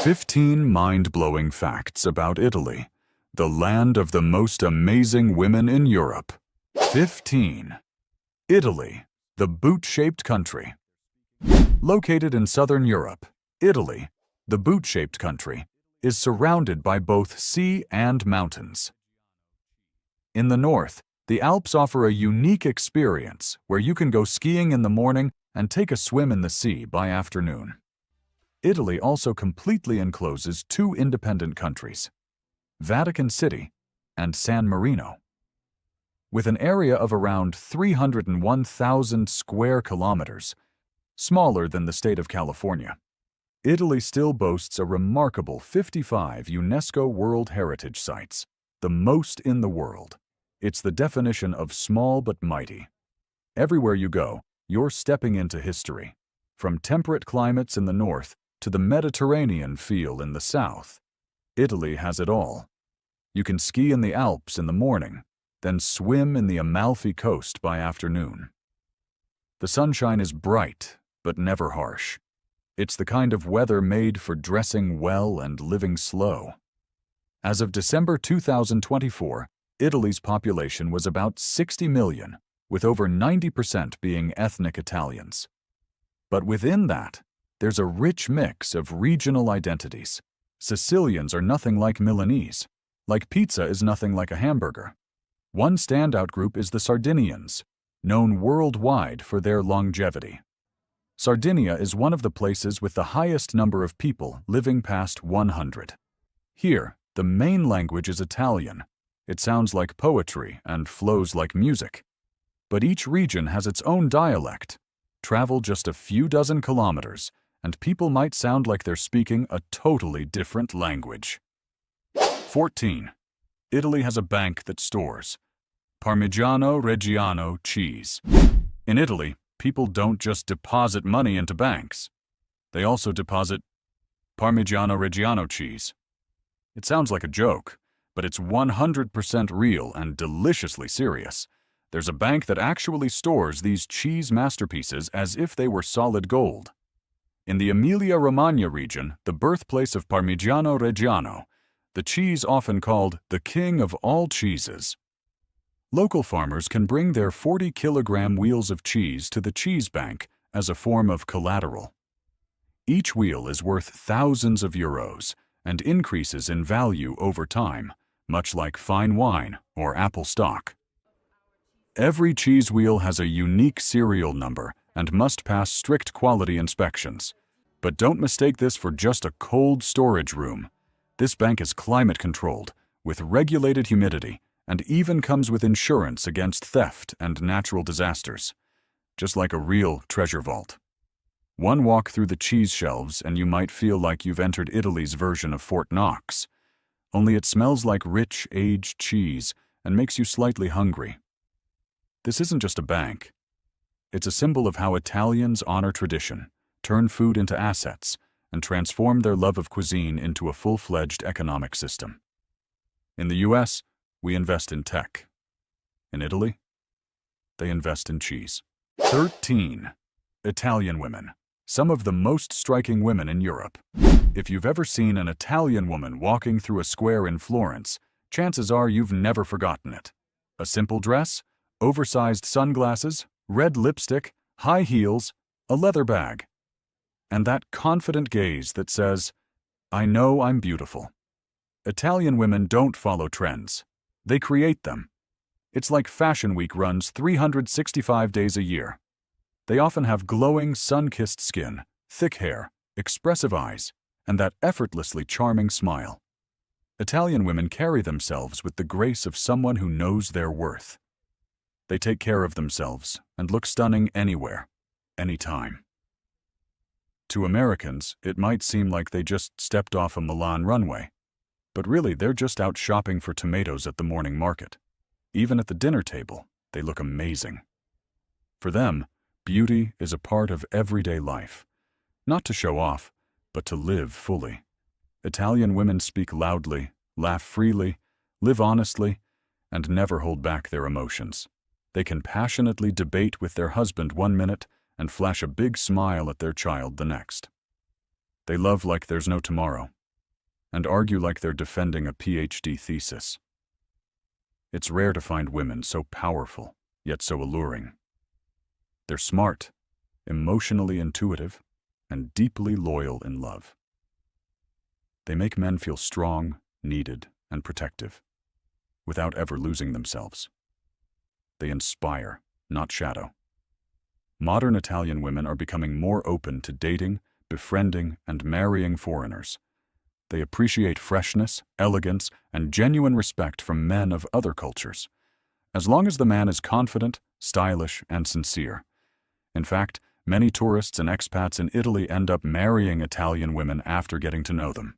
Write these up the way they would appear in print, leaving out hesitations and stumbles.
15 mind-blowing facts about Italy, the land of the most amazing women in Europe. 15. Italy, the boot-shaped country. Located in southern Europe, Italy, the boot-shaped country, is surrounded by both sea and mountains. In the north, the Alps offer a unique experience where you can go skiing in the morning and take a swim in the sea by afternoon. Italy also completely encloses two independent countries, Vatican City and San Marino. With an area of around 301,000 square kilometers, smaller than the state of California, Italy still boasts a remarkable 55 UNESCO World Heritage Sites, the most in the world. It's the definition of small but mighty. Everywhere you go, you're stepping into history. From temperate climates in the north to the Mediterranean feel in the south, Italy has it all. You can ski in the Alps in the morning, then swim in the Amalfi Coast by afternoon. The sunshine is bright, but never harsh. It's the kind of weather made for dressing well and living slow. As of December 2024, Italy's population was about 60 million, with over 90% being ethnic Italians. But within that, there's a rich mix of regional identities. Sicilians are nothing like Milanese, like pizza is nothing like a hamburger. One standout group is the Sardinians, known worldwide for their longevity. Sardinia is one of the places with the highest number of people living past 100. Here, the main language is Italian. It sounds like poetry and flows like music. But each region has its own dialect. Travel just a few dozen kilometers, and people might sound like they're speaking a totally different language. 14. Italy has a bank that stores Parmigiano Reggiano cheese. In Italy, people don't just deposit money into banks. They also deposit Parmigiano Reggiano cheese. It sounds like a joke, but it's 100% real and deliciously serious. There's a bank that actually stores these cheese masterpieces as if they were solid gold. In the Emilia-Romagna region, the birthplace of Parmigiano Reggiano, the cheese often called the king of all cheeses. Local farmers can bring their 40-kilogram wheels of cheese to the cheese bank as a form of collateral. Each wheel is worth thousands of euros and increases in value over time, much like fine wine or Apple stock. Every cheese wheel has a unique serial number and must pass strict quality inspections. But don't mistake this for just a cold storage room. This bank is climate-controlled, with regulated humidity, and even comes with insurance against theft and natural disasters, just like a real treasure vault. One walk through the cheese shelves and you might feel like you've entered Italy's version of Fort Knox, only it smells like rich, aged cheese and makes you slightly hungry. This isn't just a bank. It's a symbol of how Italians honor tradition, turn food into assets, and transform their love of cuisine into a full-fledged economic system. In the US, we invest in tech. In Italy, they invest in cheese. 13. Italian women. Some of the most striking women in Europe. If you've ever seen an Italian woman walking through a square in Florence, chances are you've never forgotten it. A simple dress, oversized sunglasses, red lipstick, high heels, a leather bag, and that confident gaze that says, "I know I'm beautiful." Italian women don't follow trends. They create them. It's like Fashion Week runs 365 days a year. They often have glowing, sun-kissed skin, thick hair, expressive eyes, and that effortlessly charming smile. Italian women carry themselves with the grace of someone who knows their worth. They take care of themselves and look stunning anywhere, anytime. To Americans, it might seem like they just stepped off a Milan runway. But really, they're just out shopping for tomatoes at the morning market. Even at the dinner table, they look amazing. For them, beauty is a part of everyday life. Not to show off, but to live fully. Italian women speak loudly, laugh freely, live honestly, and never hold back their emotions. They can passionately debate with their husband one minute and flash a big smile at their child the next. They love like there's no tomorrow, and argue like they're defending a PhD thesis. It's rare to find women so powerful, yet so alluring. They're smart, emotionally intuitive, and deeply loyal in love. They make men feel strong, needed, and protective, without ever losing themselves. They inspire, not shadow. Modern Italian women are becoming more open to dating, befriending, and marrying foreigners. They appreciate freshness, elegance, and genuine respect from men of other cultures, as long as the man is confident, stylish, and sincere. In fact, many tourists and expats in Italy end up marrying Italian women after getting to know them.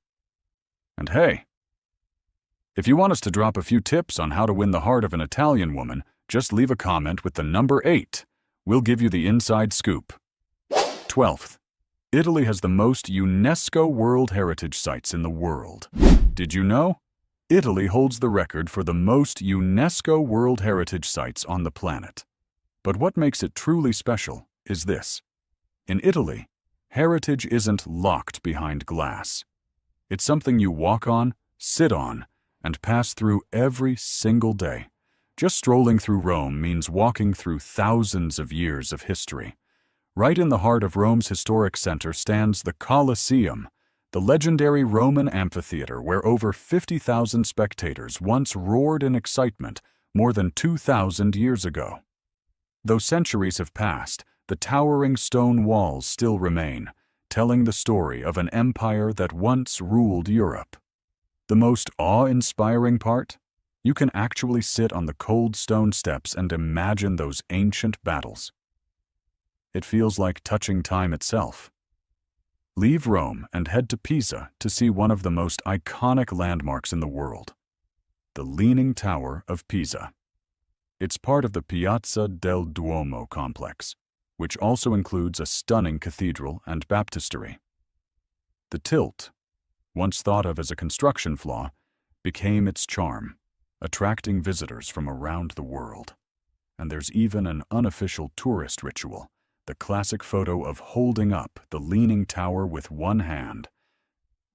And hey, if you want us to drop a few tips on how to win the heart of an Italian woman, just leave a comment with the number 8. We'll give you the inside scoop. 12th. Italy has the most UNESCO World Heritage Sites in the world. Did you know? Italy holds the record for the most UNESCO World Heritage Sites on the planet. But what makes it truly special is this. In Italy, heritage isn't locked behind glass. It's something you walk on, sit on, and pass through every single day. Just strolling through Rome means walking through thousands of years of history. Right in the heart of Rome's historic center stands the Colosseum, the legendary Roman amphitheater where over 50,000 spectators once roared in excitement more than 2,000 years ago. Though centuries have passed, the towering stone walls still remain, telling the story of an empire that once ruled Europe. The most awe-inspiring part? You can actually sit on the cold stone steps and imagine those ancient battles. It feels like touching time itself. Leave Rome and head to Pisa to see one of the most iconic landmarks in the world, the Leaning Tower of Pisa. It's part of the Piazza del Duomo complex, which also includes a stunning cathedral and baptistery. The tilt, once thought of as a construction flaw, became its charm, attracting visitors from around the world. And there's even an unofficial tourist ritual, the classic photo of holding up the Leaning Tower with one hand.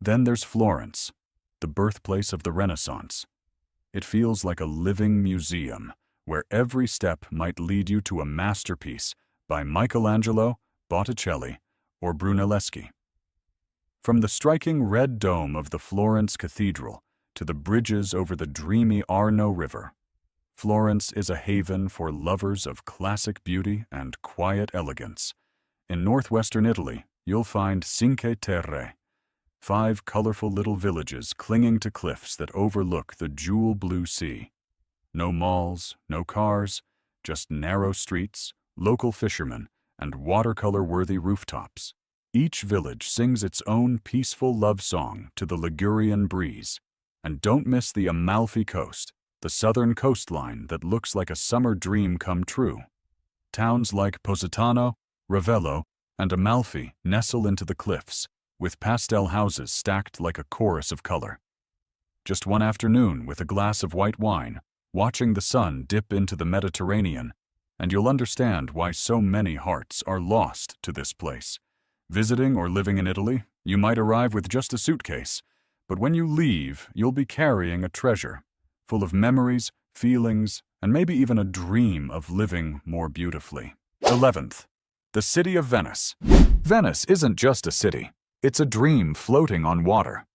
Then there's Florence, the birthplace of the Renaissance. It feels like a living museum, where every step might lead you to a masterpiece by Michelangelo, Botticelli, or Brunelleschi. From the striking red dome of the Florence Cathedral to the bridges over the dreamy Arno River, Florence is a haven for lovers of classic beauty and quiet elegance. In northwestern Italy, you'll find Cinque Terre, 5 colorful little villages clinging to cliffs that overlook the jewel-blue sea. No malls, no cars, just narrow streets, local fishermen, and watercolor-worthy rooftops. Each village sings its own peaceful love song to the Ligurian breeze. And don't miss the Amalfi Coast, the southern coastline that looks like a summer dream come true. Towns like Positano, Ravello, and Amalfi nestle into the cliffs, with pastel houses stacked like a chorus of color. Just one afternoon with a glass of white wine, watching the sun dip into the Mediterranean, and you'll understand why so many hearts are lost to this place. Visiting or living in Italy, you might arrive with just a suitcase, but when you leave, you'll be carrying a treasure, full of memories, feelings, and maybe even a dream of living more beautifully. 11th. The city of Venice. Venice isn't just a city, it's a dream floating on water.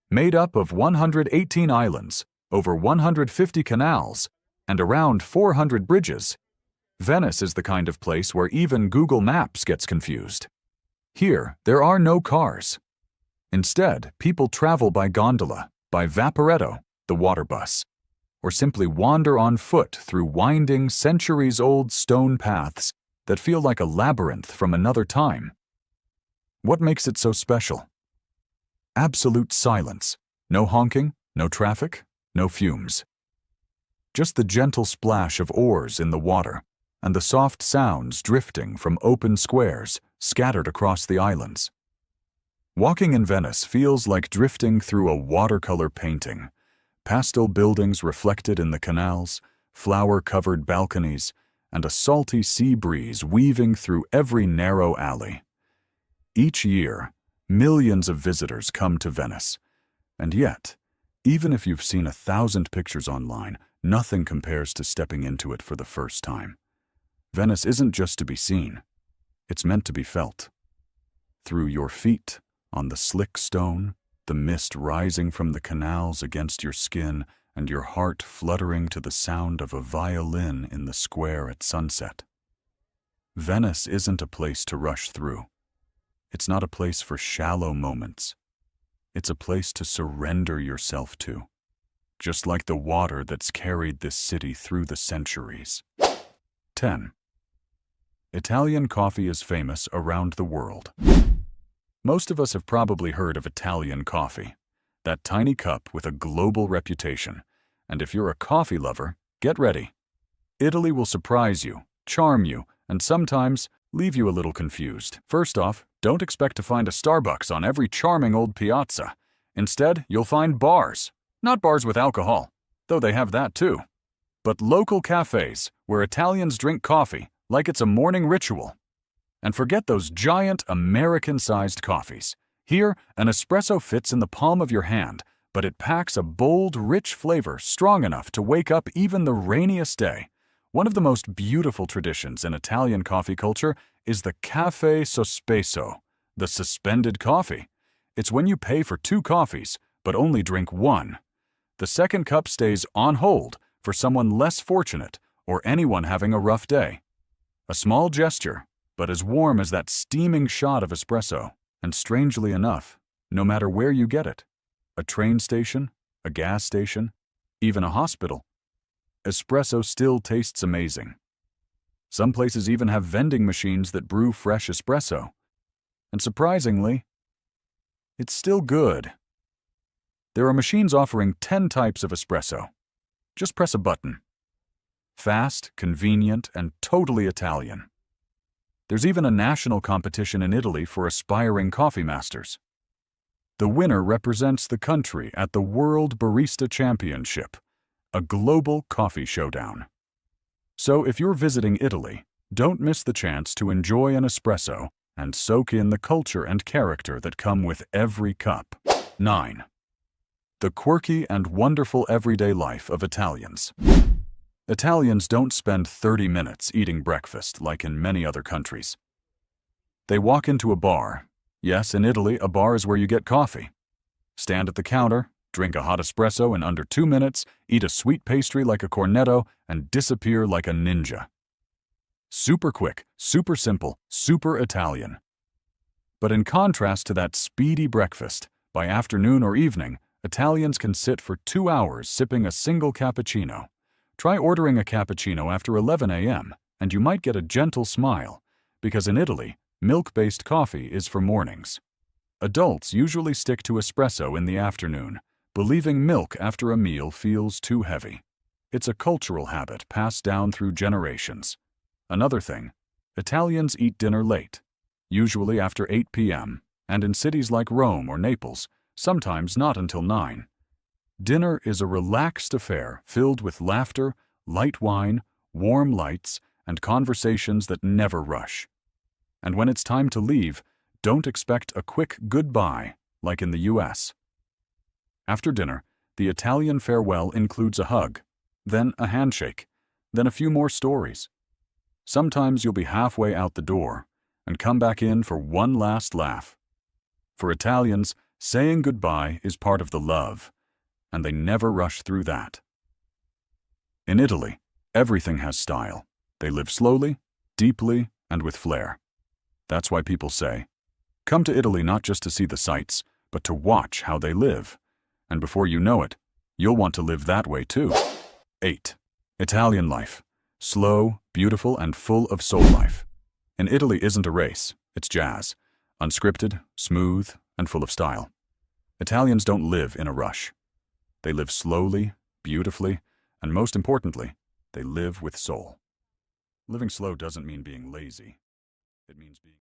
Made up of 118 islands, over 150 canals, and around 400 bridges, Venice is the kind of place where even Google Maps gets confused. Here, there are no cars. Instead, people travel by gondola, by vaporetto, the water bus, or simply wander on foot through winding, centuries-old stone paths that feel like a labyrinth from another time. What makes it so special? Absolute silence. No honking, no traffic, no fumes. Just the gentle splash of oars in the water and the soft sounds drifting from open squares scattered across the islands. Walking in Venice feels like drifting through a watercolor painting. Pastel buildings reflected in the canals, flower-covered balconies, and a salty sea breeze weaving through every narrow alley. Each year, Millions of visitors come to Venice. And yet, even if you've seen 1,000 pictures online, nothing compares to stepping into it for the first time. Venice isn't just to be seen. It's meant to be felt. Through your feet, on the slick stone, the mist rising from the canals against your skin, and your heart fluttering to the sound of a violin in the square at sunset. Venice isn't a place to rush through. It's not a place for shallow moments. It's a place to surrender yourself to, just like the water that's carried this city through the centuries. 10. Italian coffee is famous around the world. Most of us have probably heard of Italian coffee, that tiny cup with a global reputation. And if you're a coffee lover, get ready. Italy will surprise you, charm you, and sometimes leave you a little confused. First off, don't expect to find a Starbucks on every charming old piazza. Instead, you'll find bars. Not bars with alcohol, though they have that too. But local cafes where Italians drink coffee like it's a morning ritual. And forget those giant American-sized coffees. Here, an espresso fits in the palm of your hand, but it packs a bold, rich flavor strong enough to wake up even the rainiest day. One of the most beautiful traditions in Italian coffee culture is the caffè sospeso, the suspended coffee. It's when you pay for 2 coffees, but only drink 1. The second cup stays on hold for someone less fortunate or anyone having a rough day. A small gesture, but as warm as that steaming shot of espresso. And strangely enough, no matter where you get it, a train station, a gas station, even a hospital, espresso still tastes amazing. Some places even have vending machines that brew fresh espresso. And surprisingly, it's still good. There are machines offering 10 types of espresso. Just press a button. Fast, convenient, and totally Italian. There's even a national competition in Italy for aspiring coffee masters. The winner represents the country at the World Barista Championship, a global coffee showdown. So if you're visiting Italy, don't miss the chance to enjoy an espresso and soak in the culture and character that come with every cup. 9. The quirky and wonderful everyday life of Italians. Italians don't spend 30 minutes eating breakfast like in many other countries. They walk into a bar. Yes, in Italy, a bar is where you get coffee. Stand at the counter, drink a hot espresso in under 2 minutes, eat a sweet pastry like a cornetto, and disappear like a ninja. Super quick, super simple, super Italian. But in contrast to that speedy breakfast, by afternoon or evening, Italians can sit for 2 hours sipping a single cappuccino. Try ordering a cappuccino after 11 a.m., and you might get a gentle smile, because in Italy, milk-based coffee is for mornings. Adults usually stick to espresso in the afternoon, believing milk after a meal feels too heavy. It's a cultural habit passed down through generations. Another thing, Italians eat dinner late, usually after 8 p.m., and in cities like Rome or Naples, sometimes not until 9. Dinner is a relaxed affair filled with laughter, light wine, warm lights, and conversations that never rush. And when it's time to leave, don't expect a quick goodbye like in the US. After dinner, the Italian farewell includes a hug, then a handshake, then a few more stories. Sometimes you'll be halfway out the door and come back in for one last laugh. For Italians, saying goodbye is part of the love, and they never rush through that. In Italy, everything has style. They live slowly, deeply, and with flair. That's why people say, come to Italy not just to see the sights, but to watch how they live. And before you know it, you'll want to live that way too. 8. Italian life. Slow, beautiful, and full of soul life. In Italy isn't a race, it's jazz. Unscripted, smooth, and full of style. Italians don't live in a rush. They live slowly, beautifully, and most importantly, they live with soul. Living slow doesn't mean being lazy. It means being